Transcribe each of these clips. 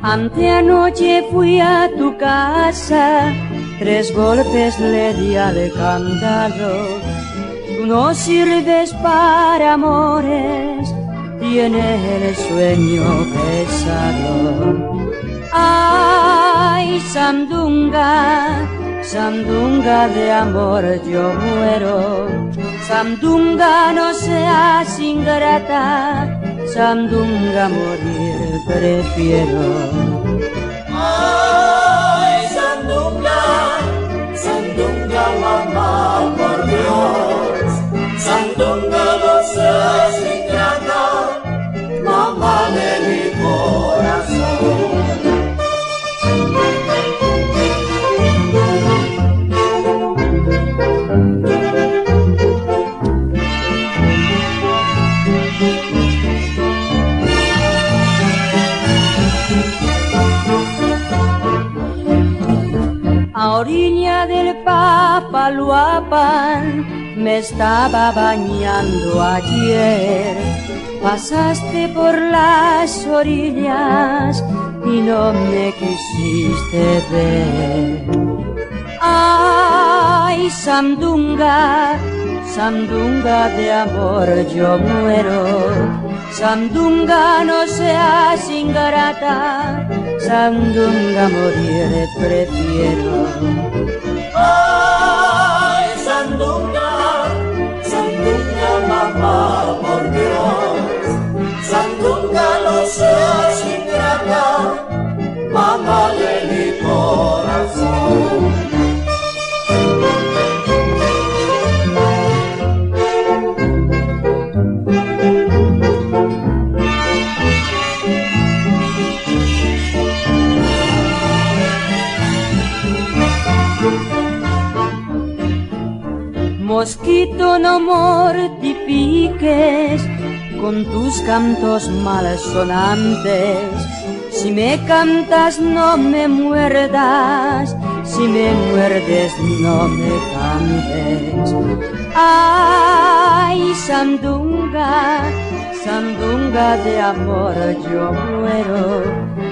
Anteanoche fui a tu casa, 3 golpes le di al candado. Tú no sirves para amores, tienes el sueño pesado. Ay, sandunga, sandunga de amor yo muero. Sandunga, no seas ingrata, sandunga, morir prefiero. Ay, sandunga, sandunga, mamá, por Dios. Sandunga, no seas ingrata, mamá de mi corazón. A orilla del Papaloapan me estaba bañando ayer. Pasaste por las orillas y no me quisiste ver. Ay, sandunga, sandunga de amor yo muero. Sandunga, no seas ingrata, sandunga, morir prefiero. Ay, sandunga, sandunga, mamá, por Dios. Sandunga, no seas ingrata, mamá de mi corazón. Mosquito, no mortifiques con tus cantos malsonantes. Si me cantas no me muerdas, si me muerdes no me cantes. Ay, sandunga, sandunga de amor yo muero.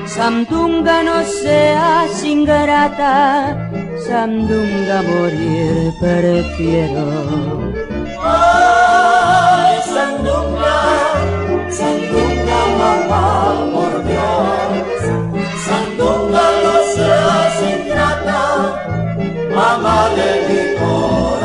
Sandunga, no seas ingrata, sandunga, morir prefiero. Ay, sandunga, sandunga, mamá, por Dios. Sandunga, no seas ingrata, mamá de mi corazón.